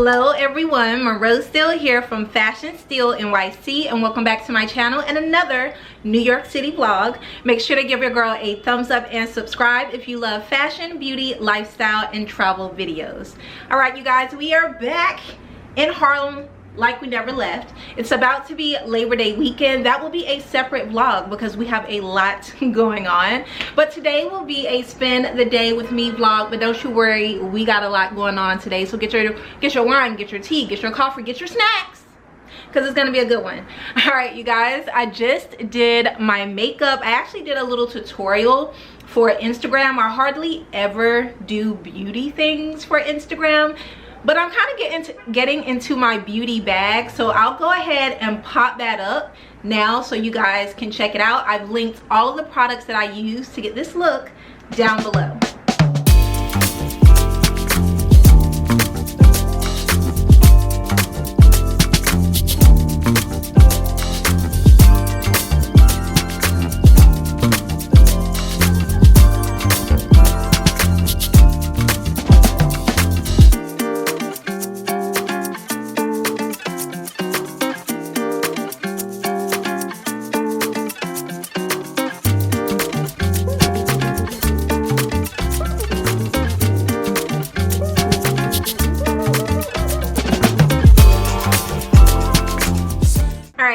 Hello everyone, Monroe Steele here from Fashion Steele NYC, and welcome back to my channel and another New York City vlog. Make sure to give your girl a thumbs up and subscribe if you love fashion, beauty, lifestyle, and travel videos. Alright you guys, we are back in Harlem like we never left. It's about to be Labor Day weekend. That will be a separate vlog because we have a lot going on, but today will be a spend the day with me vlog. But don't you worry, we got a lot going on today, so get your wine, get your tea, get your coffee, get your snacks, because it's gonna be a good one. All right you guys, I just did my makeup. I actually did a little tutorial for Instagram. I hardly ever do beauty things for Instagram, but I'm kind of getting into my beauty bag, so I'll go ahead and pop that up now so you guys can check it out. I've linked all of the products that I use to get this look down below.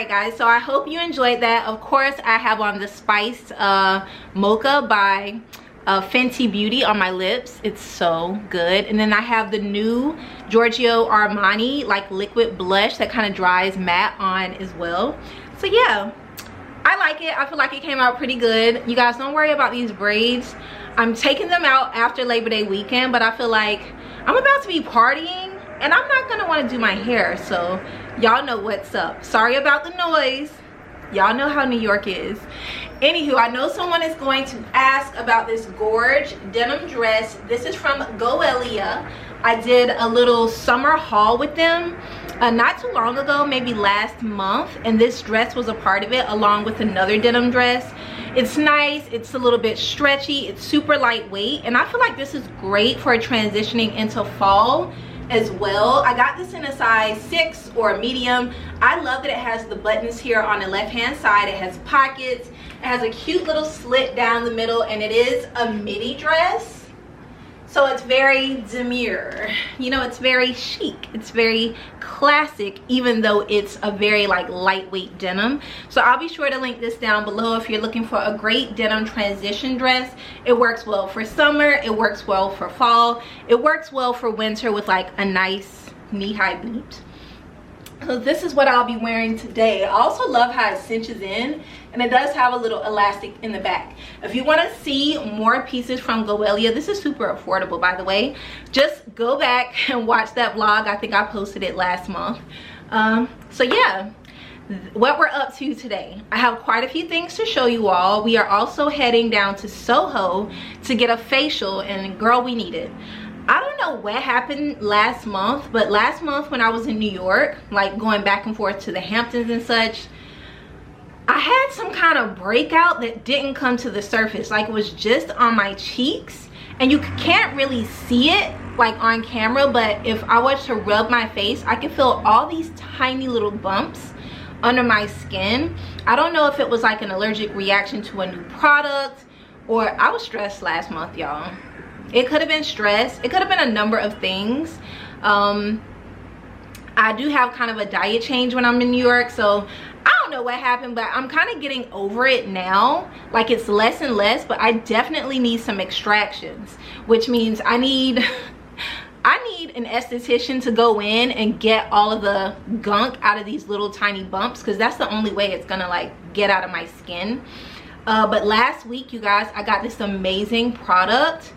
Guys, so I hope you enjoyed that. Of course, I have on the Spiced Mocha by Fenty Beauty on my lips. It's so good. And then I have the new Giorgio Armani like liquid blush that kind of dries matte on as well. So yeah, I like it. I feel like it came out pretty good. You guys, don't worry about these braids. I'm taking them out after Labor Day weekend, but I feel like I'm about to be partying and I'm not gonna want to do my hair, so y'all know what's up. Sorry about the noise. Y'all know how New York is. Anywho, I know someone is going to ask about this gorge denim dress. This is from Goelia. I did a little summer haul with them not too long ago, maybe last month, and this dress was a part of it along with another denim dress. It's nice, it's a little bit stretchy, it's super lightweight, and I feel like this is great for transitioning into fall as well. I got this in a size 6 or a medium. I love that it has the buttons here on the left hand side. It has pockets, it has a cute little slit down the middle, and it is a midi dress, so it's very demure, you know, it's very chic, it's very classic, even though it's a very like lightweight denim. So I'll be sure to link this down below if you're looking for a great denim transition dress. It works well for summer, it works well for fall, it works well for winter with like a nice knee-high boot. So this is what I'll be wearing today. I also love how it cinches in, and it does have a little elastic in the back. If you want to see more pieces from Goelia, this is super affordable by the way, just go back and watch that vlog. I think I posted it last month. So yeah, what we're up to today, I have quite a few things to show you all. We are also heading down to Soho to get a facial, and girl, we need it. I don't know what happened last month, but last month when I was in New York, like going back and forth to the Hamptons and such, I had some kind of breakout that didn't come to the surface. Like it was just on my cheeks, and you can't really see it like on camera, but if I was to rub my face, I could feel all these tiny little bumps under my skin. I don't know if it was like an allergic reaction to a new product, or I was stressed last month, y'all. It could have been stress, it could have been a number of things. I do have kind of a diet change when I'm in New York, so I don't know what happened, but I'm kind of getting over it now. Like it's less and less, but I definitely need some extractions, which means I need an esthetician to go in and get all of the gunk out of these little tiny bumps, because that's the only way it's gonna like get out of my skin. But last week, you guys, I got this amazing product.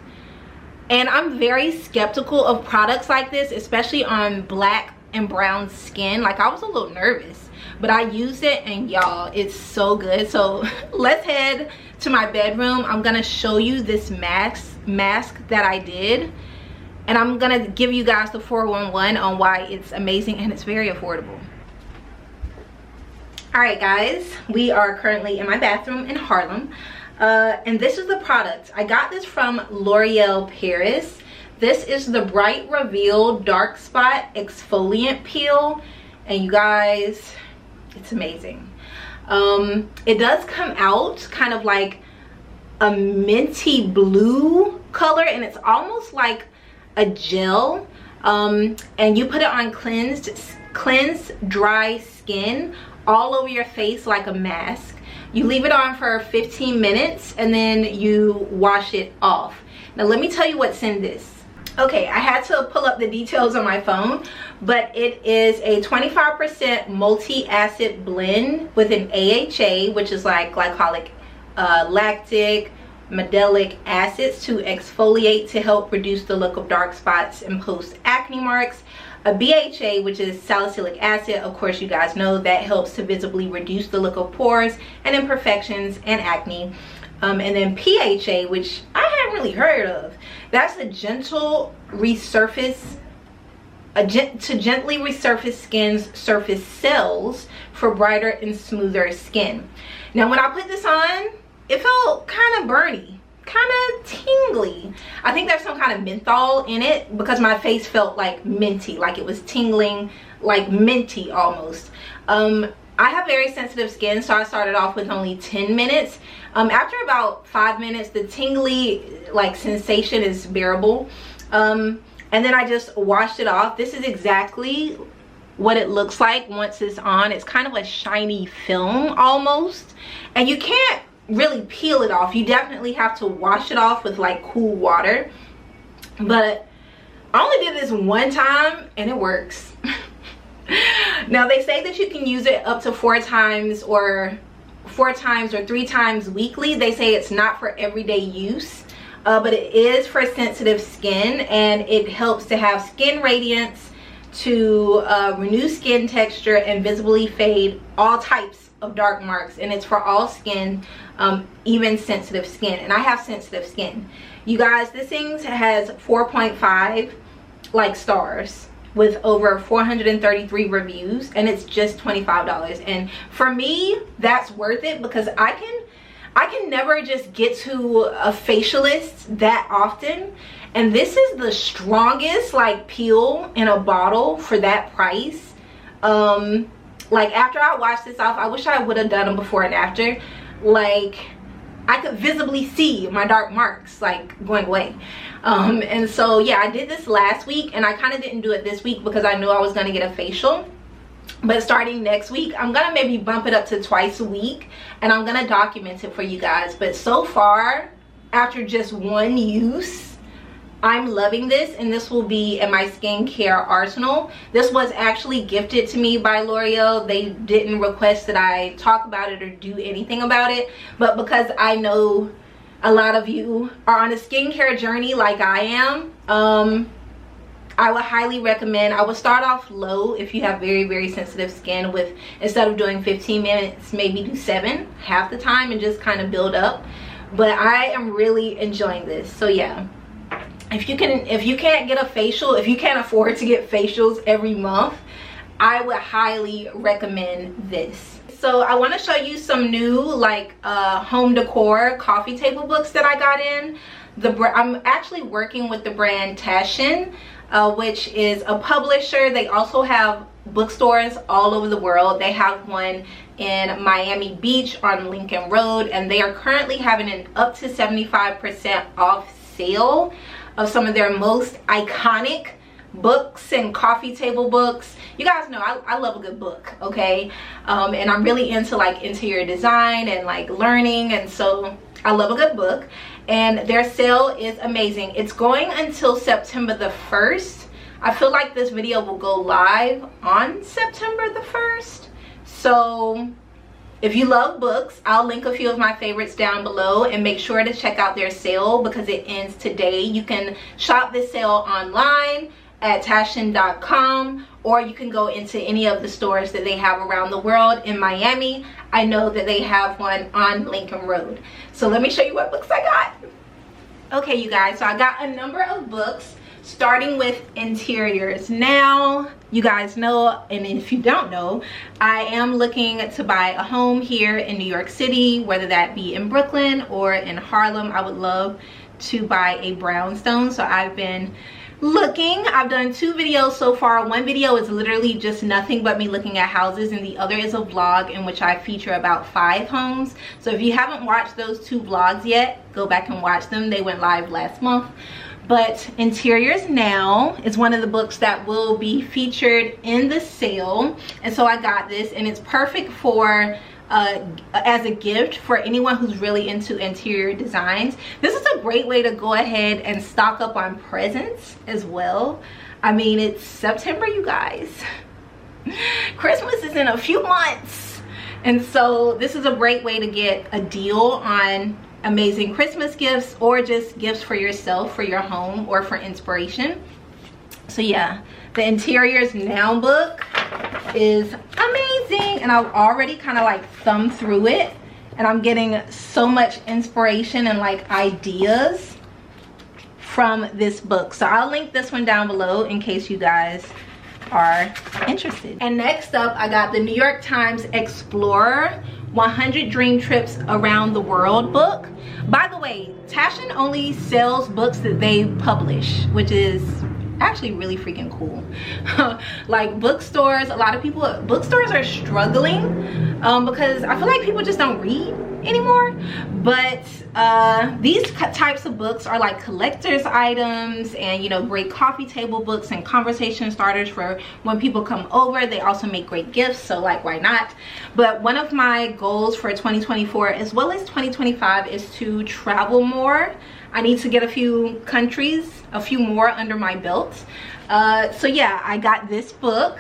And I'm very skeptical of products like this, especially on black and brown skin. Like I was a little nervous, but I used it and y'all, it's so good. So let's head to my bedroom. I'm gonna show you this mask that I did, and I'm gonna give you guys the 411 on why it's amazing and it's very affordable. All right guys, we are currently in my bathroom in Harlem. And this is the product. I got this from L'Oreal Paris. This is the Bright Reveal Dark Spot Exfoliant Peel, and you guys, it's amazing. It does come out kind of like a minty blue color, and it's almost like a gel, and you put it on cleansed dry skin all over your face like a mask. You leave it on for 15 minutes and then you wash it off. Now let me tell you what's in this. Okay, I had to pull up the details on my phone, but it is a 25% multi-acid blend with an AHA, which is like glycolic, lactic, medelic acids to exfoliate to help reduce the look of dark spots and post acne marks. A BHA, which is salicylic acid, of course you guys know that helps to visibly reduce the look of pores and imperfections and acne. And then PHA, which I hadn't really heard of. That's a gentle resurface, to gently resurface skin's surface cells for brighter and smoother skin. Now when I put this on, it felt kind of burny, kind of tingly. I think there's some kind of menthol in it because my face felt like minty, like it was tingling, like minty almost. I have very sensitive skin, so I started off with only 10 minutes. After about 5 minutes, the tingly like sensation is bearable. And then I just washed it off. This is exactly what it looks like once it's on. It's kind of a shiny film almost, and you can't really peel it off. You definitely have to wash it off with like cool water, but I only did this one time and it works. Now they say that you can use it up to 4 times or 3 times weekly. They say it's not for everyday use, but it is for sensitive skin, and it helps to have skin radiance, to renew skin texture and visibly fade all types of dark marks. And it's for all skin, even sensitive skin, and I have sensitive skin. You guys, this thing has 4.5 like stars with over 433 reviews, and it's just $25. And for me, that's worth it because I can never just get to a facialist that often, and this is the strongest like peel in a bottle for that price. Like after I washed this off, I wish I would have done them before and after. Like I could visibly see my dark marks like going away. And so yeah, I did this last week, and I kind of didn't do it this week because I knew I was going to get a facial. But starting next week, I'm gonna maybe bump it up to twice a week, and I'm gonna document it for you guys. But so far, after just one use, I'm loving this, and this will be in my skincare arsenal. This was actually gifted to me by L'Oreal. They didn't request that I talk about it or do anything about it, but because I know a lot of you are on a skincare journey like I am, I would highly recommend. I would start off low if you have very sensitive skin, with instead of doing 15 minutes, maybe do 7 half the time, and just kind of build up. But I am really enjoying this. So yeah, if you can't get a facial, if you can't afford to get facials every month, I would highly recommend this. So I want to show you some new like home decor coffee table books that I got in. I'm actually working with the brand TASCHEN, which is a publisher. They also have bookstores all over the world. They have one in Miami Beach on Lincoln Road, and they are currently having an up to 75% off sale of some of their most iconic books and coffee table books. You guys know I love a good book, okay? And I'm really into like interior design and like learning, and so I love a good book. And their sale is amazing. It's going until September the 1st. I feel like this video will go live on September the 1st. So if you love books, I'll link a few of my favorites down below, and make sure to check out their sale because it ends today. You can shop this sale online at TASCHEN.com, or you can go into any of the stores that they have around the world. In Miami, I know that they have one on Lincoln Road. So let me show you what books I got. Okay, you guys, so I got a number of books, starting with interiors. Now, you guys know, and if you don't know, I am looking to buy a home here in New York City, whether that be in Brooklyn or in Harlem. I would love to buy a brownstone, so I've been looking. I've done 2 videos so far. One video is literally just nothing but me looking at houses, and the other is a vlog in which I feature about 5 homes. So if you haven't watched those 2 vlogs yet, go back and watch them. They went live last month. But Interiors Now is one of the books that will be featured in the sale, and so I got this, and it's perfect for as a gift for anyone who's really into interior designs. This is a great way to go ahead and stock up on presents as well. I mean, it's September, you guys. Christmas is in a few months, and so this is a great way to get a deal on amazing Christmas gifts, or just gifts for yourself, for your home, or for inspiration. So yeah, the Interiors Now book is amazing, and I've already kind of like thumbed through it, and I'm getting so much inspiration and like ideas from this book. So I'll link this one down below in case you guys are interested. And next up, I got the New York Times Explorer 100 Dream Trips Around the World book. By the way, TASCHEN only sells books that they publish, which is actually really freaking cool. Like bookstores, a lot of people, bookstores are struggling because I feel like people just don't read anymore. But these types of books are like collector's items, and you know, great coffee table books and conversation starters for when people come over. They also make great gifts, so like, why not? But one of my goals for 2024 as well as 2025 is to travel more. I need to get a few countries, a few more under my belt. So yeah, I got this book,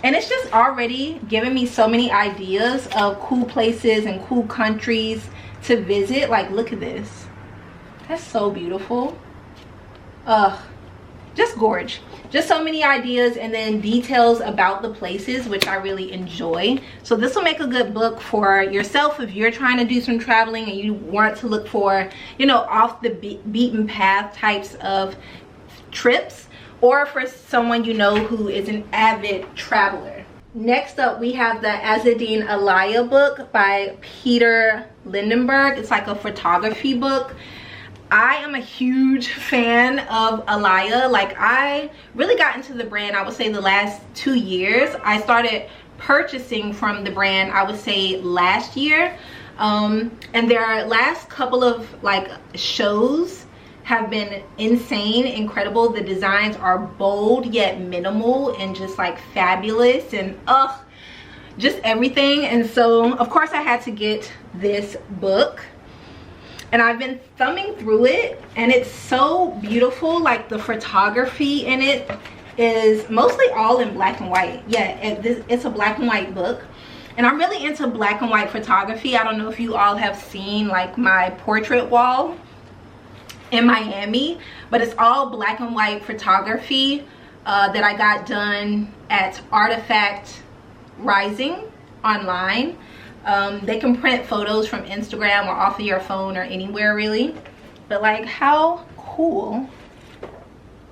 and it's just already giving me so many ideas of cool places and cool countries to visit. Like, look at this. That's so beautiful. Just gorge. Just so many ideas, and then details about the places, which I really enjoy. So this will make a good book for yourself if you're trying to do some traveling and you want to look for, you know, off the beaten path types of trips, or for someone you know who is an avid traveler. Next up, we have the Azzedine Alaïa book by Peter Lindenberg. It's like a photography book. I am a huge fan of Alaïa. Like, I really got into the brand, I would say, the last 2 years. I started purchasing from the brand, I would say, last year. And their last couple of like shows have been insane, incredible. The designs are bold yet minimal and just like fabulous, and just everything. And so of course I had to get this book, and I've been thumbing through it, and it's so beautiful. Like, the photography in it is mostly all in black and white. Yeah, it's a black and white book, and I'm really into black and white photography. I don't know if you all have seen like my portrait wall in Miami, but it's all black and white photography that I got done at Artifact Rising online. They can print photos from Instagram or off of your phone or anywhere really. But like, how cool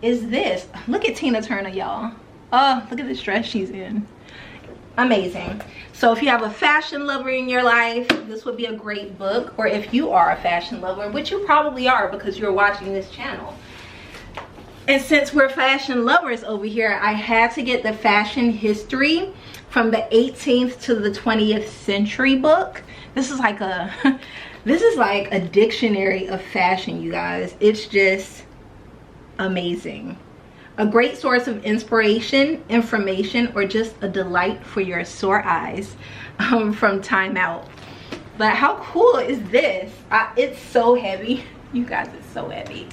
is this? Look at Tina Turner, y'all. Oh, look at this dress she's in. Amazing. So if you have a fashion lover in your life, this would be a great book. Or if you are a fashion lover, which you probably are because you're watching this channel. And since we're fashion lovers over here, I had to get the Fashion History from the 18th to the 20th century book. This is like a dictionary of fashion, you guys. It's just amazing. A great source of inspiration, information, or just a delight for your sore eyes from Time Out. But how cool is this? It's so heavy. You guys, it's so heavy.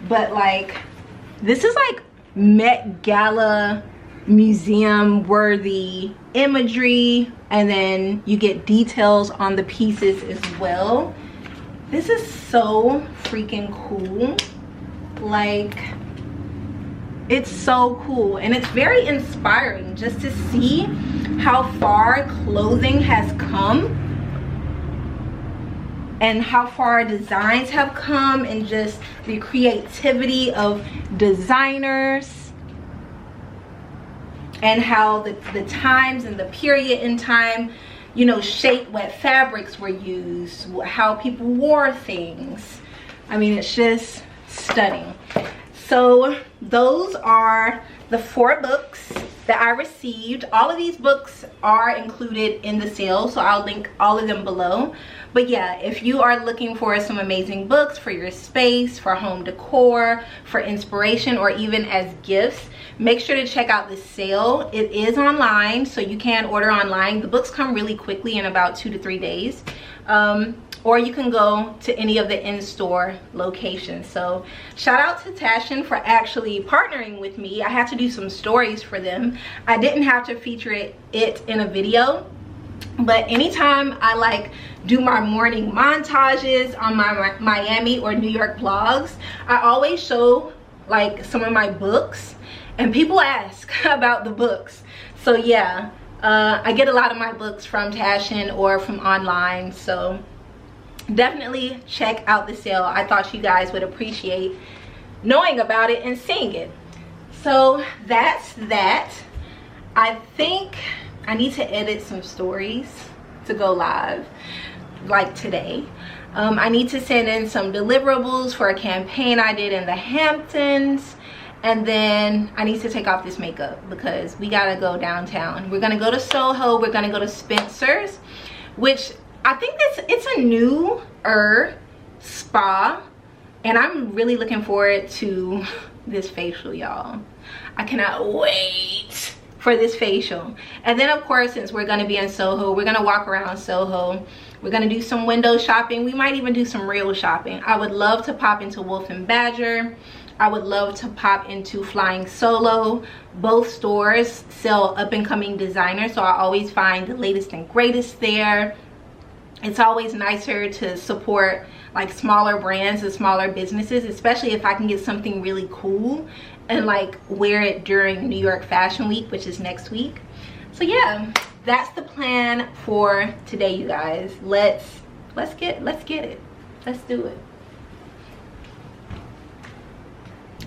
But like, this is like Met Gala museum worthy imagery, and then you get details on the pieces as well. This is so freaking cool. Like, it's so cool, and it's very inspiring just to see how far clothing has come and how far designs have come, and just the creativity of designers, and how the times and the period in time, you know, shaped what fabrics were used, how people wore things. I mean, it's just stunning. So those are the 4 books that I received. All of these books are included in the sale, so I'll link all of them below. But yeah, if you are looking for some amazing books for your space, for home decor, for inspiration, or even as gifts, make sure to check out the sale. It is online, so you can order online. The books come really quickly in about 2 to 3 days. Or you can go to any of the in-store locations. So shout out to TASCHEN for actually partnering with me. I had to do some stories for them. I didn't have to feature it in a video, but anytime I like do my morning montages on my Miami or New York vlogs, I always show like some of my books, and people ask about the books. So yeah, I get a lot of my books from TASCHEN or from online, so definitely check out the sale. I thought you guys would appreciate knowing about it and seeing it. So that's that. I think I need to edit some stories to go live like today. I need to send in some deliverables for a campaign I did in the Hamptons, and then I need to take off this makeup because we gotta go downtown. We're gonna go to Soho, we're gonna go to Spencer's, which I think it's a newer spa, and I'm really looking forward to this facial, y'all. I cannot wait for this facial. And then of course, since we're gonna be in Soho, we're gonna walk around Soho. We're gonna do some window shopping. We might even do some real shopping. I would love to pop into Wolf and Badger. I would love to pop into Flying Solo. Both stores sell up and coming designers, so I always find the latest and greatest there. It's always nicer to support like smaller brands and smaller businesses, especially if I can get something really cool and like wear it during New York Fashion Week, which is next week. So yeah, that's the plan for today, you guys. Let's get it. Let's do it.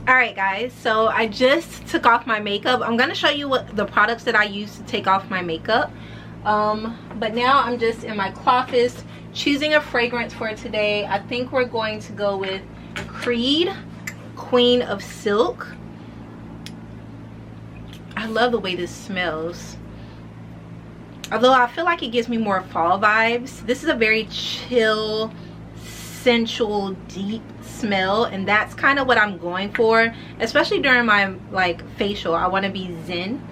All right guys, so I just took off my makeup. I'm gonna show you what the products that I use to take off my makeup. But now I'm just in my closet choosing a fragrance for today. I think we're going to go with Creed Queen of Silk. I love the way this smells, although I feel like it gives me more fall vibes. This is a very chill, sensual, deep smell, and that's kind of what I'm going for, especially during my like facial. I want to be zen,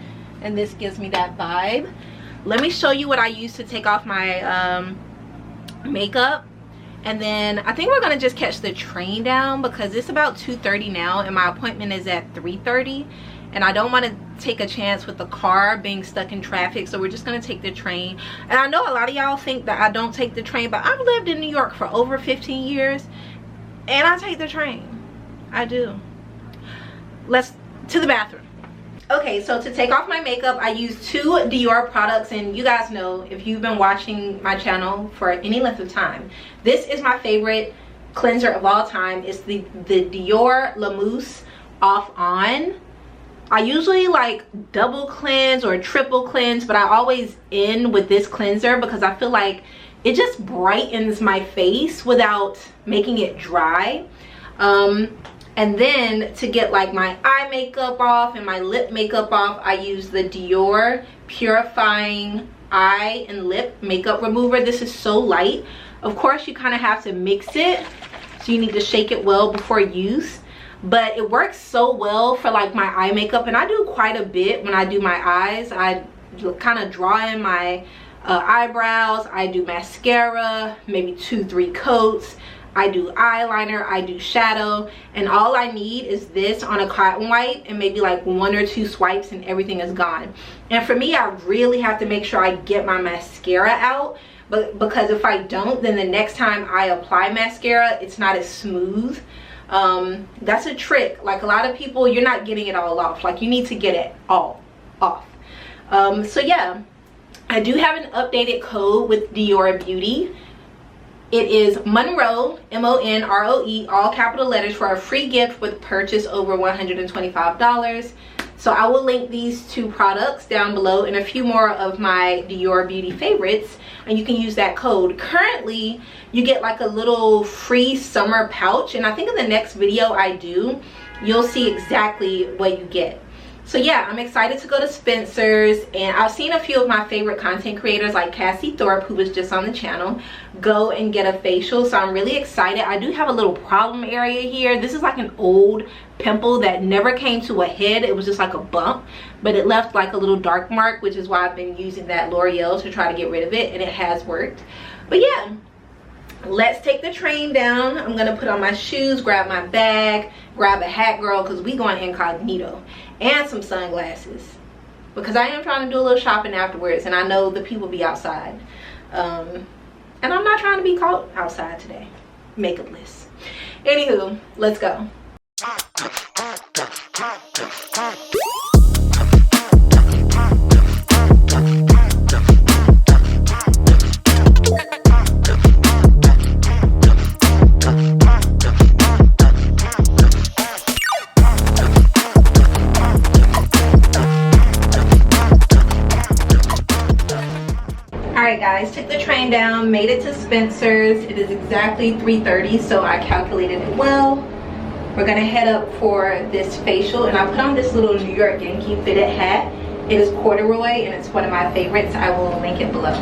and this gives me that vibe. Let me show you what I use to take off my makeup, and then I think we're gonna just catch the train down because it's about 2:30 now and my appointment is at 3:30, and I don't want to take a chance with the car being stuck in traffic, so we're just gonna take the train. And I know a lot of y'all think that I don't take the train, but I've lived in New York for over 15 years and I take the train. I do. Let's to the bathroom. Okay, so to take off my makeup, I use 2 Dior products, and you guys know, if you've been watching my channel for any length of time, this is my favorite cleanser of all time. It's the Dior La Mousse Off On. I usually like double cleanse or triple cleanse, but I always end with this cleanser because I feel like it just brightens my face without making it dry. And then to get like my eye makeup off and my lip makeup off, I use the Dior Purifying Eye and Lip Makeup Remover. This is so light. Of course, you kind of have to mix it, so you need to shake it well before use. But it works so well for like my eye makeup, and I do quite a bit when I do my eyes. I kind of draw in my eyebrows. I do mascara, maybe 2-3 coats. I do eyeliner, I do shadow, and all I need is this on a cotton wipe and maybe like 1 or 2 swipes and everything is gone. And for me, I really have to make sure I get my mascara out, but because if I don't, then the next time I apply mascara, it's not as smooth. That's a trick. Like a lot of people, you're not getting it all off. Like you need to get it all off. So yeah, I do have an updated code with Dior Beauty. It is MONROE, M-O-N-R-O-E, all capital letters, for a free gift with purchase over $125. So I will link these 2 products down below and a few more of my Dior Beauty favorites, and you can use that code. Currently, you get like a little free summer pouch, and I think in the next video I do, you'll see exactly what you get. So yeah, I'm excited to go to Spencer's, and I've seen a few of my favorite content creators like Cassie Thorpe, who was just on the channel, go and get a facial. So I'm really excited. I do have a little problem area here. This is like an old pimple that never came to a head. It was just like a bump, but it left like a little dark mark, which is why I've been using that L'Oreal to try to get rid of it, and it has worked. But yeah, let's take the train down. I'm gonna put on my shoes, grab my bag, grab a hat, girl, because we going incognito, and some sunglasses, because I am trying to do a little shopping afterwards, and I know the people be outside, and I'm not trying to be caught outside today, makeupless. Anywho, let's go. Alright guys, took the train down, made it to Spencer's. It is exactly 3:30, so I calculated it well. We're gonna head up for this facial, and I put on this little New York Yankee fitted hat. It is corduroy, and it's one of my favorites. I will link it below.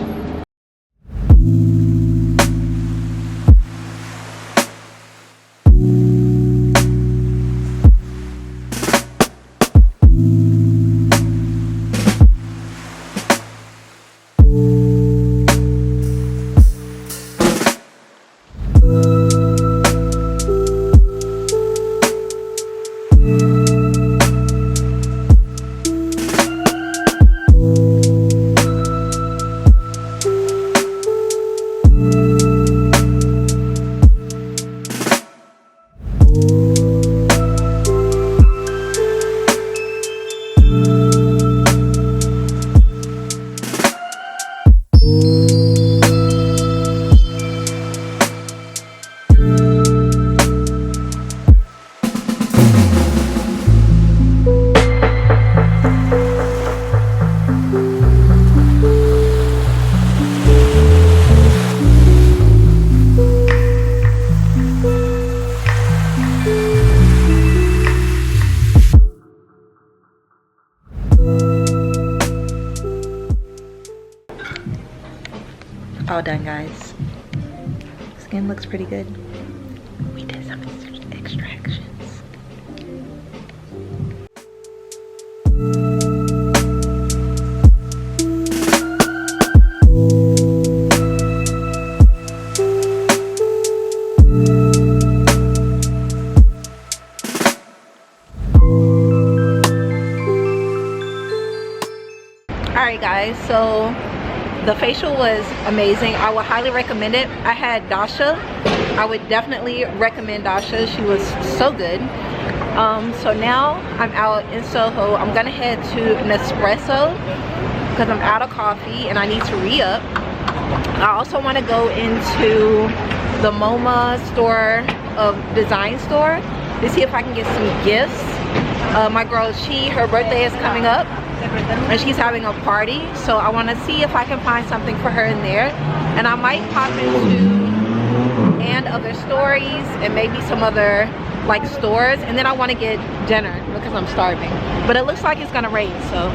All done, guys. Skin looks pretty good. We did some extractions. Alright guys, so the facial was amazing. I would highly recommend it. I had Dasha. I would definitely recommend Dasha. She was so good. So now I'm out in Soho. I'm gonna head to an espresso because I'm out of coffee and I need to re-up. I also want to go into the MoMA store of design store to see if I can get some gifts. My girl, her birthday is coming up, and she's having a party, so I want to see if I can find something for her in there. And I might pop into and other stories and maybe some other like stores, and then I want to get dinner because I'm starving, but it looks like it's gonna rain, so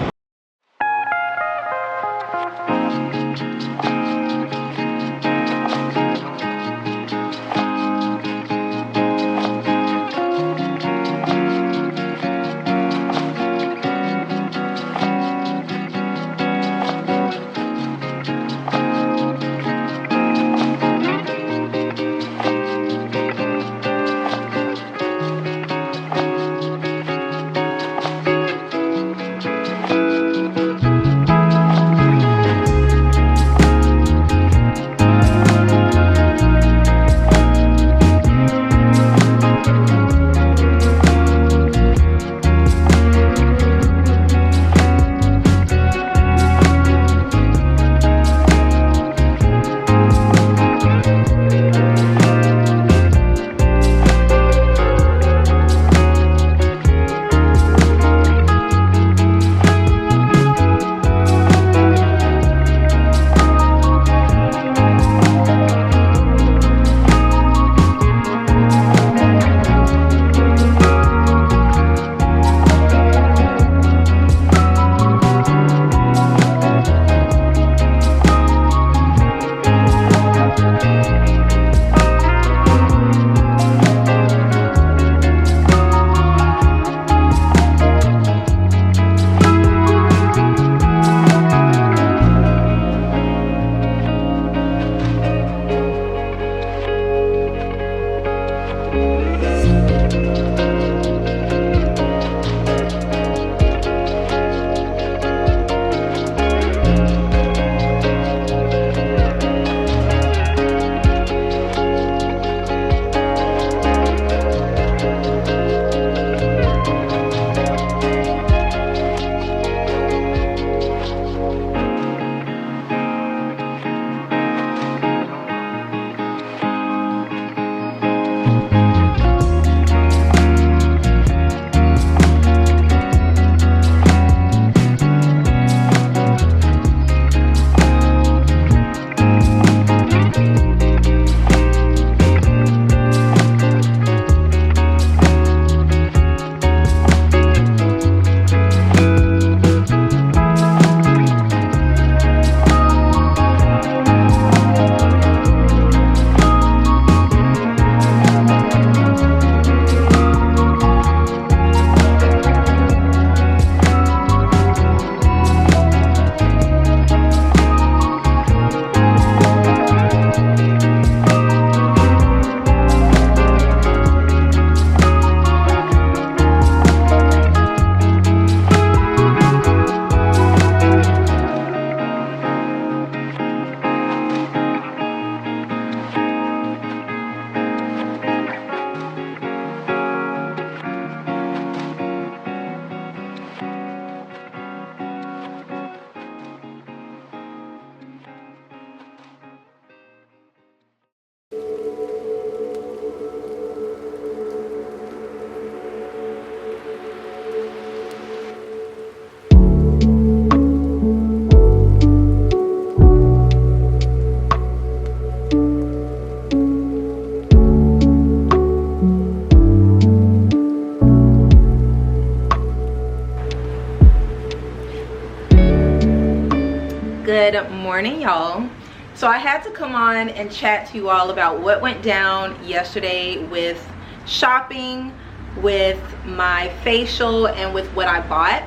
Good morning, y'all. So I had to come on and chat to you all about what went down yesterday with shopping, with my facial, and with what I bought.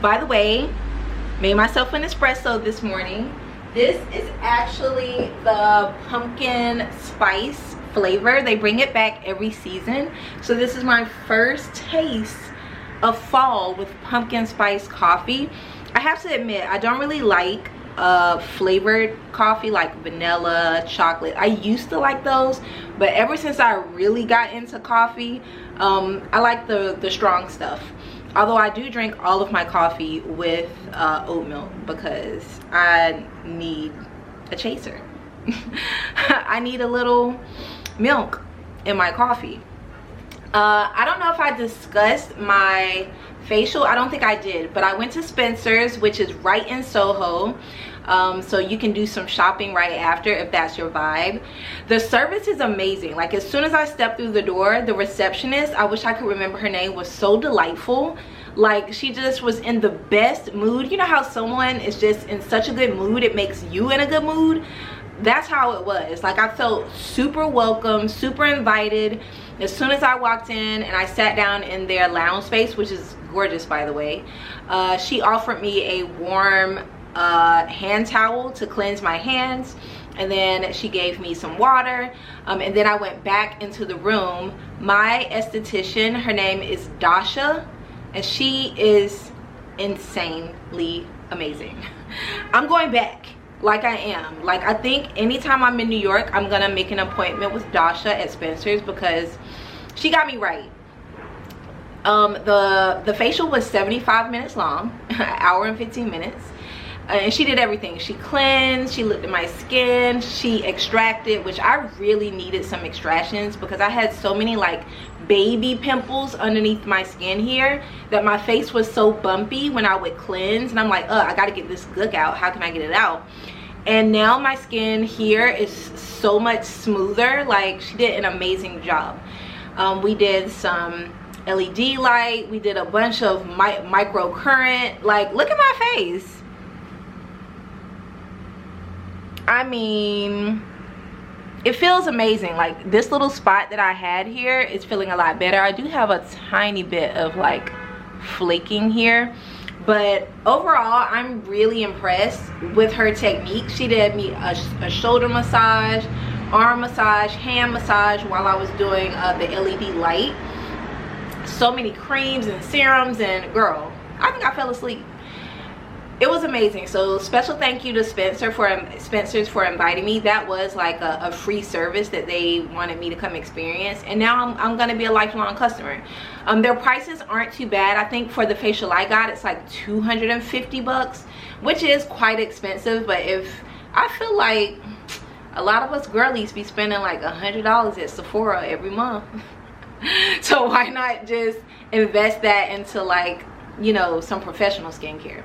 By the way, made myself an espresso this morning. This is actually the pumpkin spice flavor. They bring it back every season. So this is my first taste of fall with pumpkin spice coffee. I have to admit, I don't really like flavored coffee like vanilla, chocolate. I used to like those, but ever since I really got into coffee, I like the strong stuff. Although I do drink all of my coffee with oat milk because I need a chaser. I need a little milk in my coffee. I don't know if I discussed my facial. I don't think I did, but I went to Spencer's, which is right in Soho. So you can do some shopping right after if that's your vibe. The service is amazing. Like, as soon as I stepped through the door, the receptionist, I wish I could remember her name, was so delightful. Like, she just was in the best mood. You know how someone is just in such a good mood, it makes you in a good mood? That's how it was. Like, I felt super welcome, super invited. As soon as I walked in and I sat down in their lounge space, which is gorgeous, by the way, she offered me a warm hand towel to cleanse my hands, and then she gave me some water, and then I went back into the room. My esthetician, her name is Dasha, and she is insanely amazing. I'm going back. Like, I am. Like, I think anytime I'm in New York, I'm gonna make an appointment with Dasha at Spencer's because she got me right. The facial was 75 minutes long, an hour and 15 minutes. And she did everything. She cleansed, she looked at my skin, she extracted, which I really needed some extractions because I had so many like baby pimples underneath my skin here that my face was so bumpy when I would cleanse, and I'm like, I gotta get this gook out. How can I get it out? And now my skin here is so much smoother. Like, she did an amazing job. We did some LED light, we did a bunch of micro current. Like, look at my face. I mean, it feels amazing. Like, this little spot that I had here is feeling a lot better. I do have a tiny bit of like flaking here, but overall I'm really impressed with her technique. She did me a shoulder massage, arm massage, hand massage while I was doing the LED light. So many creams and serums, and girl, I think I fell asleep. It was amazing. So special thank you to Spencer's for inviting me. That was like a free service that they wanted me to come experience, and now I'm gonna be a lifelong customer. Their prices aren't too bad. I think for the facial I got, it's like 250 bucks, which is quite expensive, but I feel like a lot of us girlies be spending like $100 at Sephora every month. So why not just invest that into, like, you know, some professional skincare?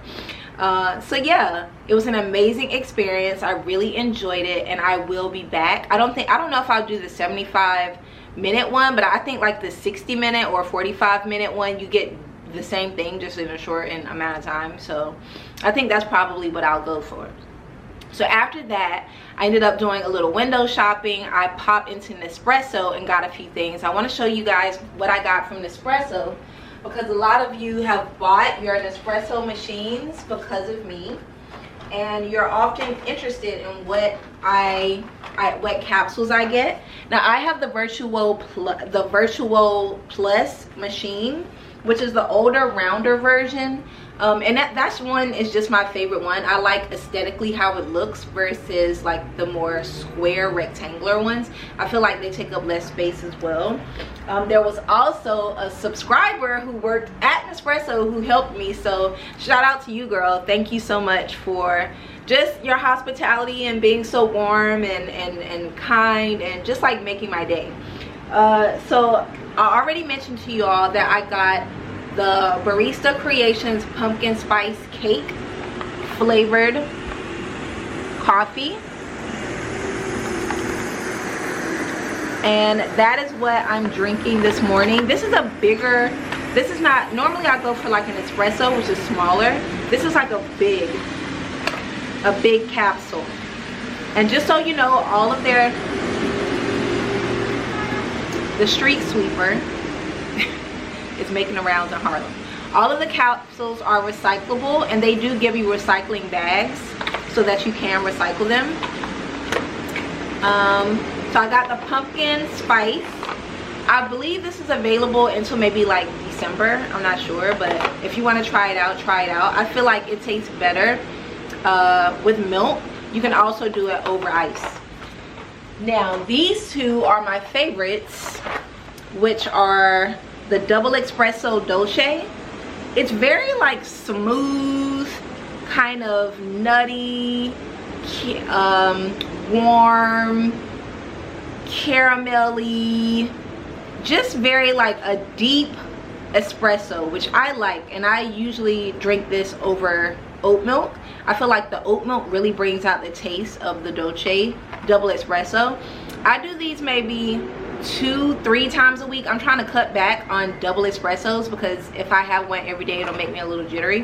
So yeah, it was an amazing experience. I really enjoyed it, and I will be back. I don't know if I'll do the 75-minute one, but I think like the 60-minute or 45-minute one, you get the same thing just in a short amount of time. So I think that's probably what I'll go for. So after that, I ended up doing a little window shopping. I popped into Nespresso and got a few things. I want to show you guys what I got from Nespresso, because a lot of you have bought your Nespresso machines because of me, and you're often interested in what capsules I get. Now I have the Virtuo Plus machine, which is the older, rounder version, and that's one is just my favorite one. I like aesthetically how it looks versus like the more square rectangular ones. I feel like they take up less space as well. There was also a subscriber who worked at Nespresso who helped me, so shout out to you, girl. Thank you so much for just your hospitality and being so warm and kind, and just like making my day. So I already mentioned to you all that I got the Barista Creations pumpkin spice cake flavored coffee, and that is what I'm drinking this morning. This is a bigger, this is not, normally I go for like an espresso, which is smaller. This is like a big a big capsule. And just so you know, all of the street sweeper is making the rounds in Harlem. All of the capsules are recyclable, and they do give you recycling bags so that you can recycle them. So I got the pumpkin spice. I believe this is available until maybe like December. I'm not sure, but if you want to try it out, try it out. I feel like it tastes better with milk. You can also do it over ice. Now these two are my favorites, which are the double espresso dolce. It's very like smooth, kind of nutty, warm, caramelly, just very like a deep espresso, which I like, and I usually drink this over oat milk. I feel like the oat milk really brings out the taste of the dolce double espresso. I do these maybe 2-3 times a week. I'm trying to cut back on double espressos because if I have one every day, it'll make me a little jittery,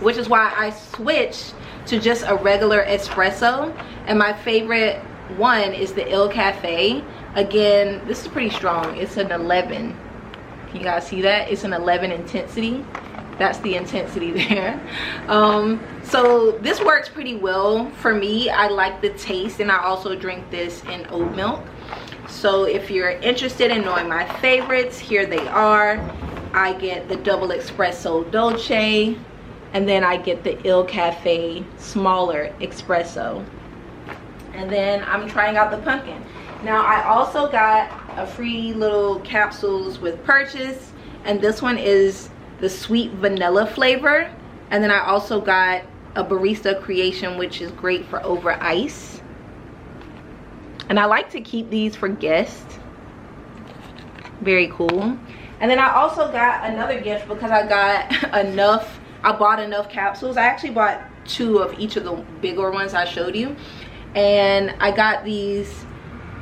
which is why I switched to just a regular espresso. And my favorite one is the Il Cafe. Again, this is pretty strong. It's an 11. Can you guys see that? It's an 11 intensity. That's the intensity there. So this works pretty well for me. I like the taste, and I also drink this in oat milk. So if you're interested in knowing my favorites, here they are. I get the double espresso dolce, and then I get the Il Cafe smaller espresso. And then I'm trying out the pumpkin. Now I also got a free little capsules with purchase, and this one is the sweet vanilla flavor. And then I also got a barista creation, which is great for over ice. And I like to keep these for guests. Very cool. And then I also got another gift because I bought enough capsules. I actually bought 2 of each of the bigger ones I showed you. And I got these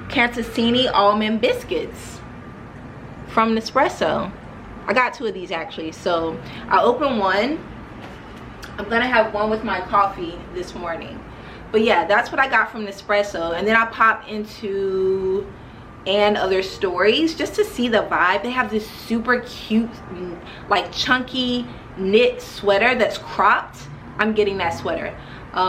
Cantassini almond biscuits from Nespresso. I got 2 of these actually. So I opened one. I'm gonna have one with my coffee this morning. But yeah, that's what I got from Nespresso. And then I popped into and other stories just to see the vibe. They have this super cute, like chunky knit sweater that's cropped. I'm getting that sweater.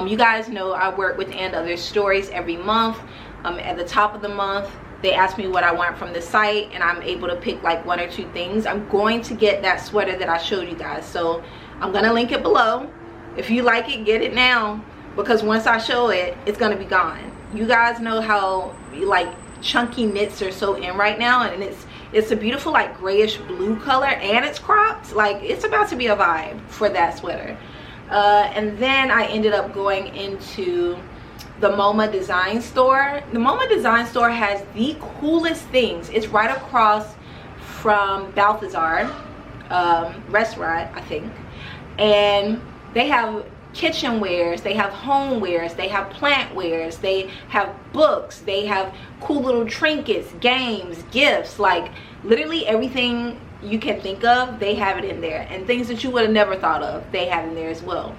You guys know I work with and other stories every month. At the top of the month, they ask me what I want from the site, and I'm able to pick like 1 or 2 things. I'm going to get that sweater that I showed you guys, so I'm gonna link it below. If you like it, get it now, because once I show it, it's gonna be gone. You guys know how like chunky knits are so in right now, and it's a beautiful like grayish blue color, and it's cropped. Like, it's about to be a vibe for that sweater. And then I ended up going into the MoMA design store. The MoMA design store has the coolest things. It's right across from Balthazar restaurant, I think. And they have kitchenwares, they have homewares, they have plant wares, they have books, they have cool little trinkets, games, gifts, like literally everything you can think of, they have it in there. And things that you would have never thought of, they have in there as well.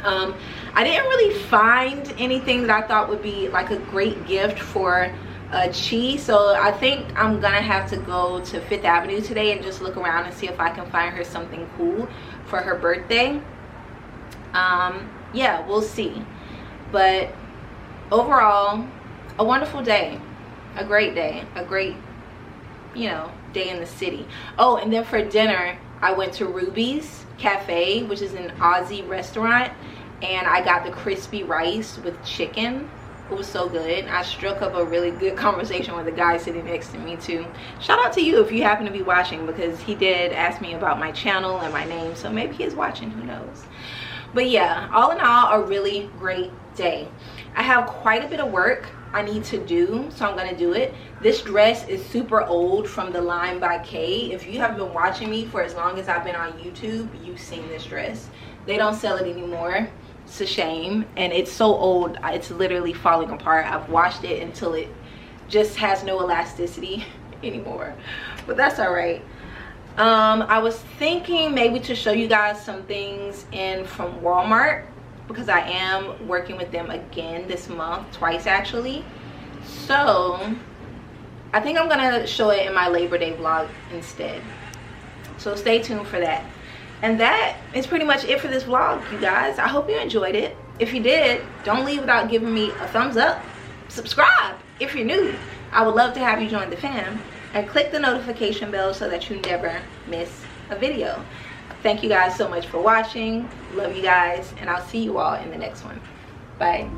I didn't really find anything that I thought would be like a great gift for Chi, so I think I'm gonna have to go to 5th Avenue today and just look around and see if I can find her something cool for her birthday. Yeah, we'll see. But overall, a wonderful day, a great day, a great, you know, day in the city. Oh, and then for dinner I went to Ruby's Cafe, which is an Aussie restaurant, and I got the crispy rice with chicken. It was so good. I struck up a really good conversation with the guy sitting next to me too. Shout out to you if you happen to be watching, because he did ask me about my channel and my name, so maybe he's watching, who knows. But yeah, all in all, a really great day. I have quite a bit of work I need to do, so I'm gonna do it. This dress is super old, from the line by Kay. If you have been watching me for as long as I've been on YouTube, you've seen this dress. They don't sell it anymore. It's a shame, and it's so old, it's literally falling apart. I've washed it until it just has no elasticity anymore, but that's all right. I was thinking maybe to show you guys some things in from Walmart. because I am working with them again this month, twice actually. So I think I'm gonna show it in my Labor Day vlog instead, so stay tuned for that. And that is pretty much it for this vlog, you guys. I hope you enjoyed it. If you did, don't leave without giving me a thumbs up. Subscribe if you're new. I would love to have you join the fam, and click the notification bell so that you never miss a video. Thank you guys so much for watching. Love you guys, and I'll see you all in the next one. Bye.